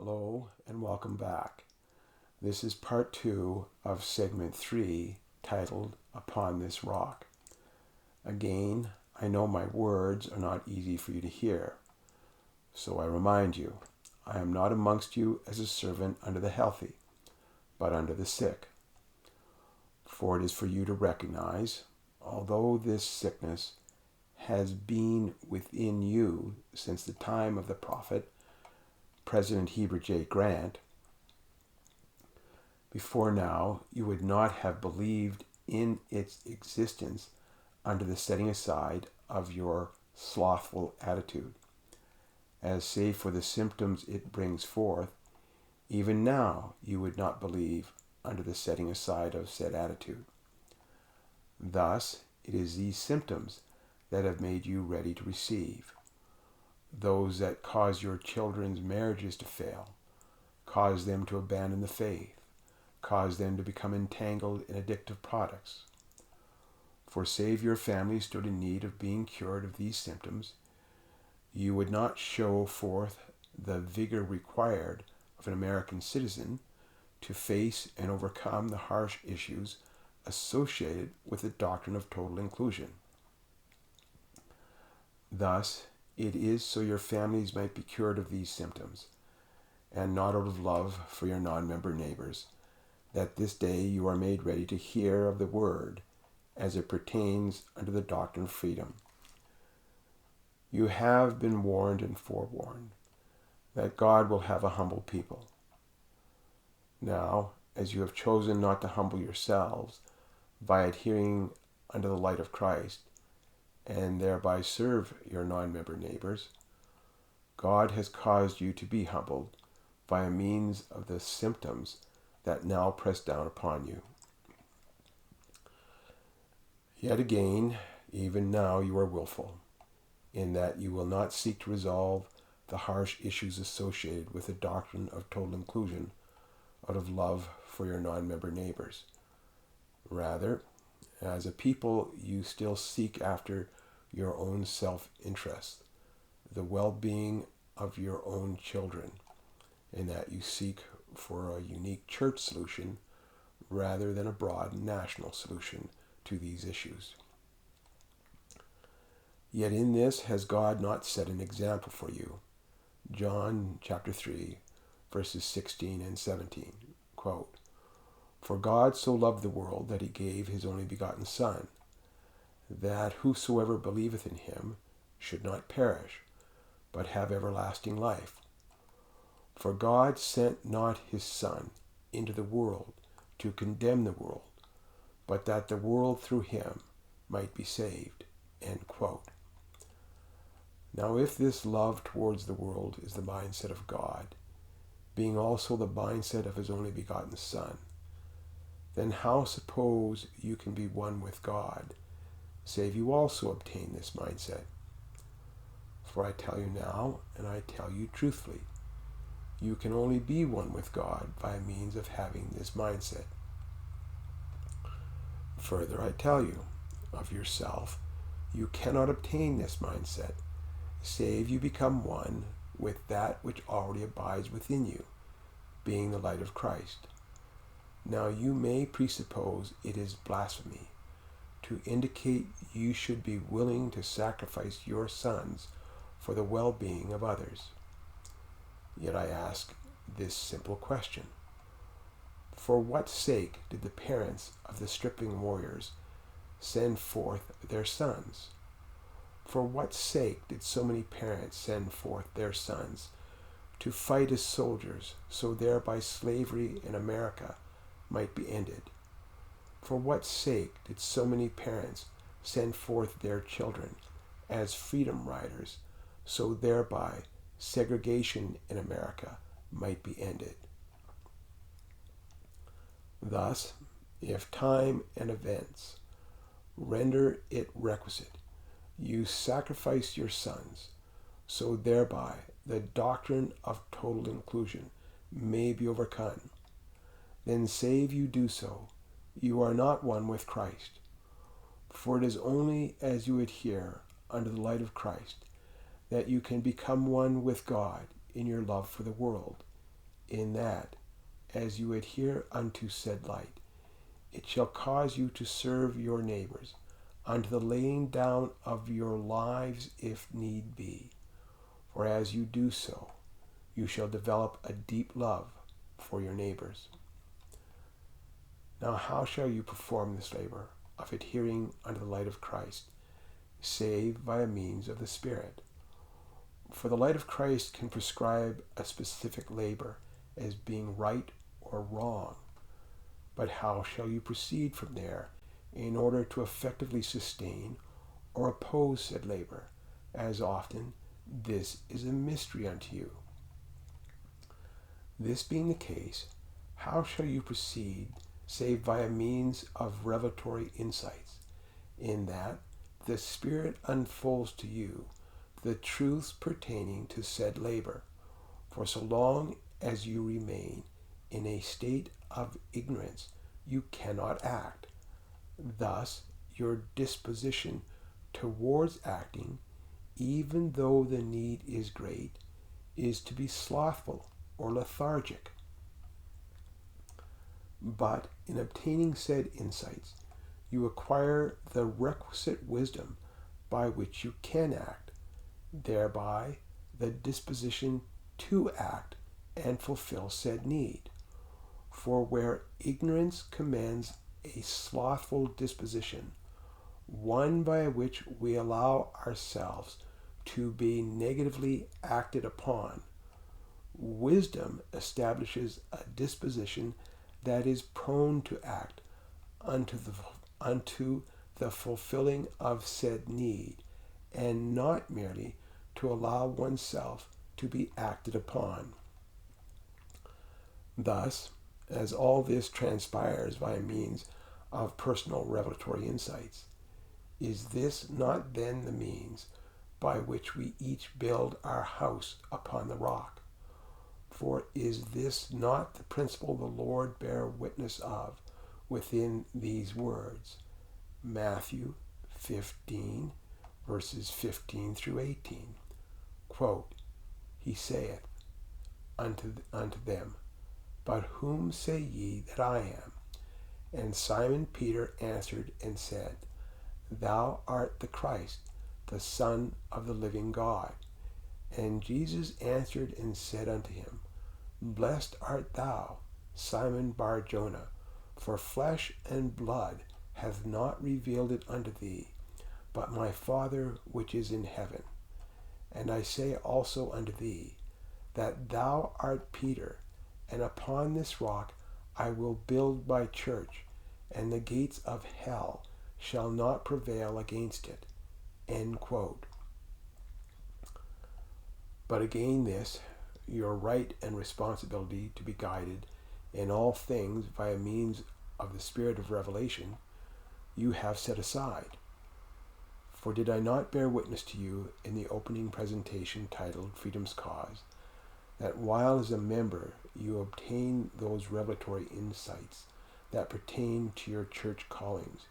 Hello and welcome back. This is part 2 of segment 3 titled Upon This Rock. Again, I know my words are not easy for you to hear, so I remind you, I am not amongst you as a servant under the healthy, but under the sick. For it is for you to recognize, although this sickness has been within you since the time of the prophet President Heber J. Grant, before now you would not have believed in its existence under the setting aside of your slothful attitude. As save for the symptoms it brings forth, even now you would not believe under the setting aside of said attitude. Thus, it is these symptoms that have made you ready to receive. Those that cause your children's marriages to fail, cause them to abandon the faith, cause them to become entangled in addictive products. For save your family stood in need of being cured of these symptoms, you would not show forth the vigor required of an American citizen to face and overcome the harsh issues associated with the doctrine of total inclusion. Thus, it is so your families might be cured of these symptoms, and not out of love for your non-member neighbors, that this day you are made ready to hear of the word as it pertains unto the doctrine of freedom. You have been warned and forewarned that God will have a humble people. Now, as you have chosen not to humble yourselves by adhering unto the light of Christ, and thereby serve your non-member neighbors, God has caused you to be humbled by a means of the symptoms that now press down upon you. Yet again, even now you are willful, in that you will not seek to resolve the harsh issues associated with the doctrine of total inclusion out of love for your non-member neighbors. Rather, as a people, you still seek after your own self-interest, the well-being of your own children, in that you seek for a unique church solution rather than a broad national solution to these issues. Yet in this has God not set an example for you. John chapter 3, verses 16 and 17, quote, "For God so loved the world that he gave his only begotten Son, that whosoever believeth in him should not perish, but have everlasting life. For God sent not his Son into the world to condemn the world, but that the world through him might be saved." End quote. Now, if this love towards the world is the mindset of God, being also the mindset of his only begotten Son, then how suppose you can be one with God, save you also obtain this mindset? For I tell you now, and I tell you truthfully, you can only be one with God by means of having this mindset. Further, I tell you, of yourself, you cannot obtain this mindset, save you become one with that which already abides within you, being the light of Christ. Now you may presuppose it is blasphemy to indicate you should be willing to sacrifice your sons for the well-being of others. Yet I ask this simple question. For what sake did the parents of the stripping warriors send forth their sons? For what sake did so many parents send forth their sons to fight as soldiers, so thereby slavery in America might be ended? For what sake did so many parents send forth their children as freedom riders, so thereby segregation in America might be ended? Thus, if time and events render it requisite, you sacrifice your sons, so thereby the doctrine of total inclusion may be overcome, then save you do so, you are not one with Christ. For it is only as you adhere unto the light of Christ that you can become one with God in your love for the world, in that, as you adhere unto said light, it shall cause you to serve your neighbors, unto the laying down of your lives if need be. For as you do so, you shall develop a deep love for your neighbors. Now how shall you perform this labor of adhering unto the light of Christ, save by a means of the Spirit? For the light of Christ can prescribe a specific labor as being right or wrong. But how shall you proceed from there in order to effectively sustain or oppose said labor? As often this is a mystery unto you. This being the case, how shall you proceed save by a means of revelatory insights, in that the Spirit unfolds to you the truths pertaining to said labor? For so long as you remain in a state of ignorance, you cannot act. Thus, your disposition towards acting, even though the need is great, is to be slothful or lethargic. But in obtaining said insights, you acquire the requisite wisdom by which you can act, thereby the disposition to act and fulfill said need. For where ignorance commands a slothful disposition, one by which we allow ourselves to be negatively acted upon, wisdom establishes a disposition that is prone to act unto the fulfilling of said need, and not merely to allow oneself to be acted upon. Thus, as all this transpires by means of personal revelatory insights, is this not then the means by which we each build our house upon the rock? For is this not the principle the Lord bare witness of within these words? Matthew 15, verses 15 through 18. Quote, He saith unto them, But whom say ye that I am? And Simon Peter answered and said, Thou art the Christ, the Son of the living God. And Jesus answered and said unto him, Blessed art thou, Simon Bar-Jonah, for flesh and blood hath not revealed it unto thee, but my Father which is in heaven. And I say also unto thee, that thou art Peter, and upon this rock I will build my church, and the gates of hell shall not prevail against it. End quote. But again this, your right and responsibility to be guided in all things by means of the Spirit of revelation, you have set aside. For did I not bear witness to you in the opening presentation titled Freedom's Cause, that while as a member you obtain those revelatory insights that pertain to your church callings,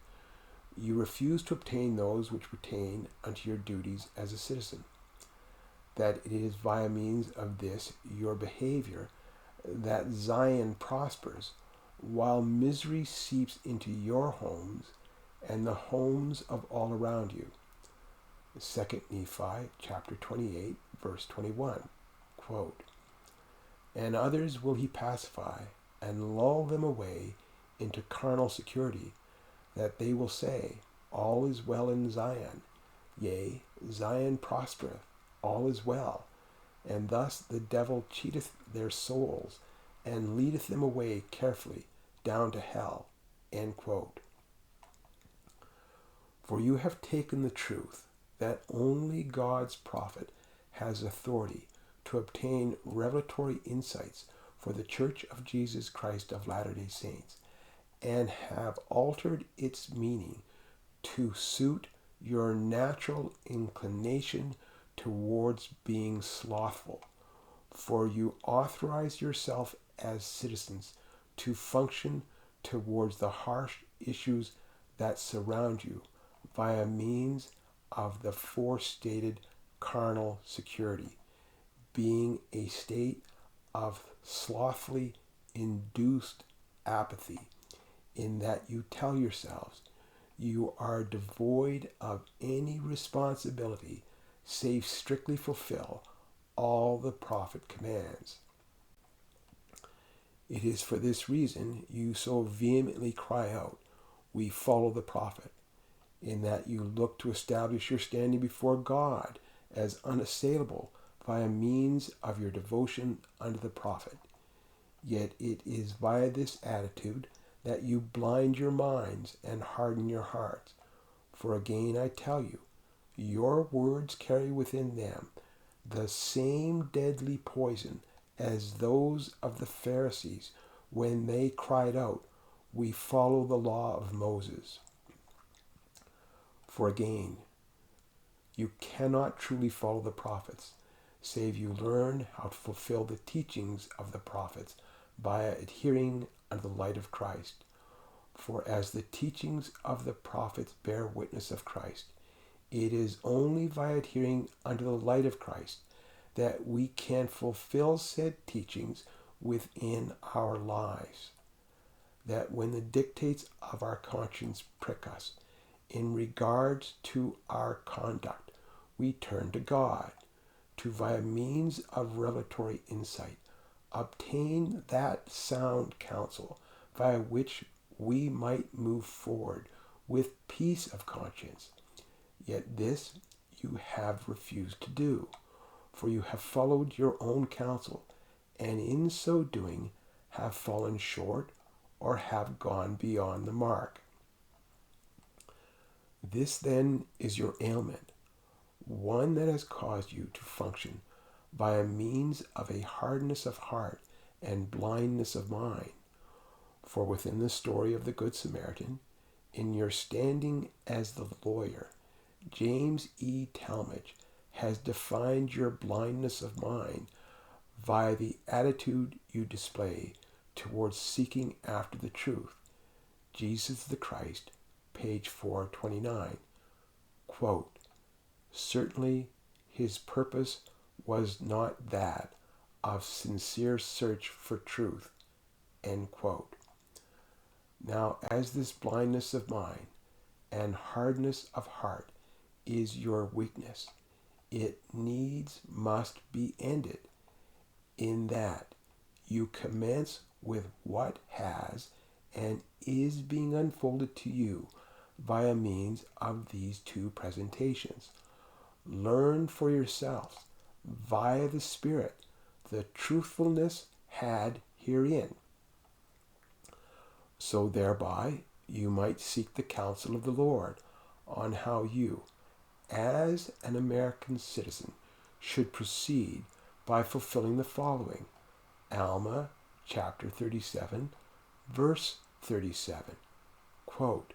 you refuse to obtain those which pertain unto your duties as a citizen? That it is by means of this your behavior that Zion prospers, while misery seeps into your homes and the homes of all around you. 2 Nephi chapter 28, verse 21. Quote, And others will he pacify, and lull them away into carnal security, that they will say, All is well in Zion. Yea, Zion prospereth, all is well. And thus the devil cheateth their souls, and leadeth them away carefully down to hell. End quote. For you have taken the truth that only God's prophet has authority to obtain revelatory insights for the Church of Jesus Christ of Latter-day Saints, and have altered its meaning to suit your natural inclination towards being slothful. For you authorize yourself as citizens to function towards the harsh issues that surround you via means of the forestated carnal security, being a state of slothfully induced apathy, in that you tell yourselves you are devoid of any responsibility save strictly fulfill all the prophet commands. It is for this reason you so vehemently cry out, "We follow the prophet," in that you look to establish your standing before God as unassailable by means of your devotion unto the prophet. Yet it is by this attitude that you blind your minds and harden your hearts. For again I tell you, your words carry within them the same deadly poison as those of the Pharisees when they cried out, "We follow the law of Moses." For again, you cannot truly follow the prophets, save you learn how to fulfill the teachings of the prophets by adhering unto the light of Christ. For as the teachings of the prophets bear witness of Christ, it is only by adhering unto the light of Christ that we can fulfill said teachings within our lives. That when the dictates of our conscience prick us in regards to our conduct, we turn to God, to via means of revelatory insight obtain that sound counsel by which we might move forward with peace of conscience. Yet this you have refused to do, for you have followed your own counsel, and in so doing have fallen short or have gone beyond the mark. This then is your ailment, one that has caused you to function by a means of a hardness of heart and blindness of mind. For within the story of the Good Samaritan, in your standing as the lawyer, James E. Talmage has defined your blindness of mind via the attitude you display towards seeking after the truth. Jesus the Christ, page 429. Quote, "Certainly his purpose was not that of sincere search for truth." End quote. Now, as this blindness of mind and hardness of heart is your weakness, it needs must be ended, in that you commence with what has and is being unfolded to you via means of these two presentations. Learn for yourselves, via the Spirit, the truthfulness had herein, so thereby you might seek the counsel of the Lord on how you, as an American citizen, should proceed by fulfilling the following. Alma chapter 37, verse 37. Quote,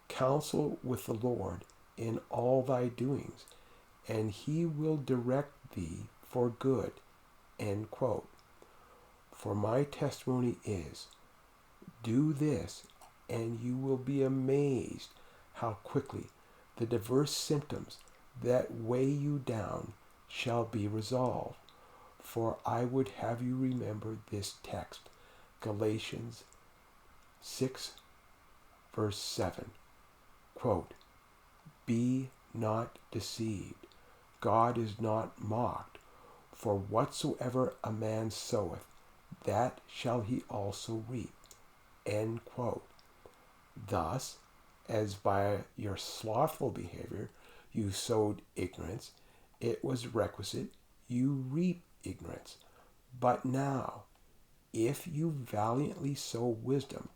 "Counsel with the Lord in all thy doings, and he will direct thee for good." End quote. For my testimony is, do this, and you will be amazed how quickly the diverse symptoms that weigh you down shall be resolved. For I would have you remember this text, Galatians 6, verse 7. Quote, "Be not deceived. God is not mocked. For whatsoever a man soweth, that shall he also reap." End quote. Thus, as by your slothful behavior you sowed ignorance, it was requisite you reap ignorance. But now, if you valiantly sow wisdom,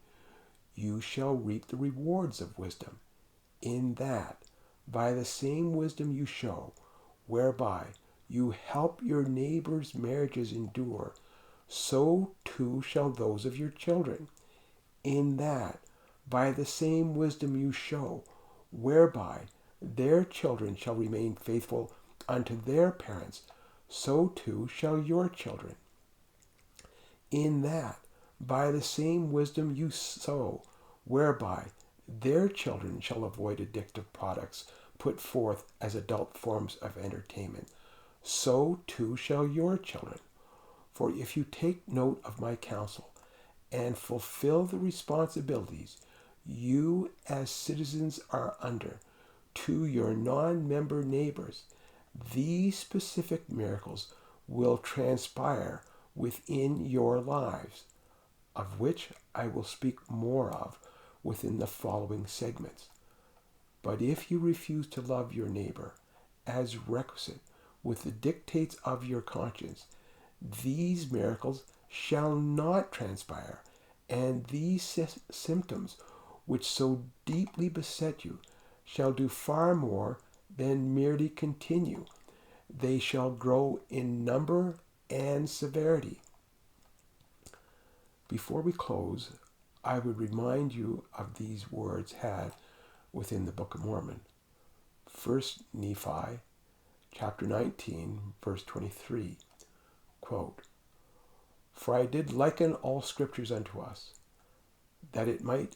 you shall reap the rewards of wisdom, in that, by the same wisdom you show, whereby you help your neighbor's marriages endure, so too shall those of your children, in that, by the same wisdom you show, whereby their children shall remain faithful unto their parents, so too shall your children. In that, by the same wisdom you sow, whereby their children shall avoid addictive products put forth as adult forms of entertainment, so too shall your children. For if you take note of my counsel and fulfill the responsibilities you as citizens are under to your non-member neighbors, these specific miracles will transpire within your lives, of which I will speak more of within the following segments. But if you refuse to love your neighbor as requisite with the dictates of your conscience, these miracles shall not transpire, and these symptoms which so deeply beset you shall do far more than merely continue. They shall grow in number and severity. Before we close, I would remind you of these words had within the Book of Mormon. 1 Nephi chapter 19, verse 23, quote, "For I did liken all scriptures unto us, that it might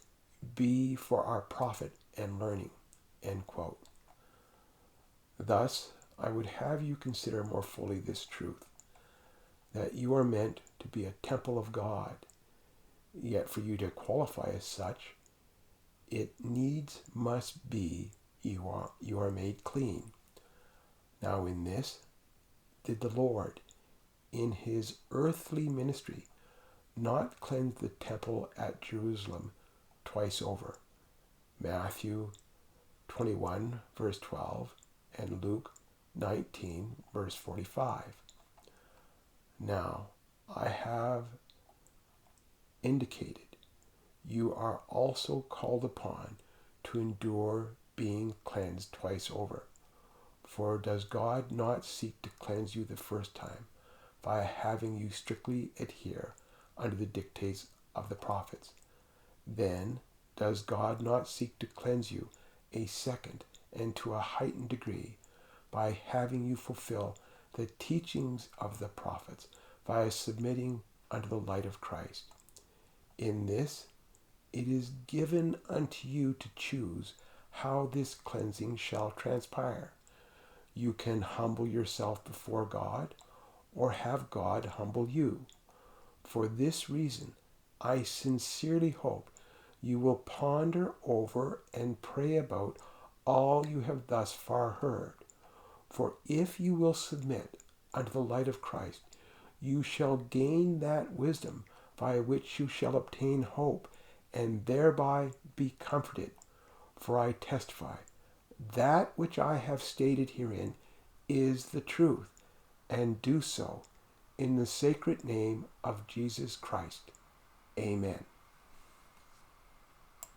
be for our profit and learning," end quote. Thus, I would have you consider more fully this truth, that you are meant to be a temple of God, yet for you to qualify as such, it needs must be you are made clean. Now in this did the Lord, in his earthly ministry, not cleanse the temple at Jerusalem twice over. Matthew 21, verse 12, and Luke 19, verse 45. Now, I have indicated you are also called upon to endure being cleansed twice over. For does God not seek to cleanse you the first time by having you strictly adhere under the dictates of the prophets? Then does God not seek to cleanse you a second and to a heightened degree by having you fulfill the teachings of the prophets by submitting unto the light of Christ? In this it is given unto you to choose how this cleansing shall transpire. You can humble yourself before God, or have God humble you. For this reason, I sincerely hope you will ponder over and pray about all you have thus far heard. For if you will submit unto the light of Christ, you shall gain that wisdom by which you shall obtain hope, and thereby be comforted. For I testify, that which I have stated herein is the truth, and do so in the sacred name of Jesus Christ. Amen.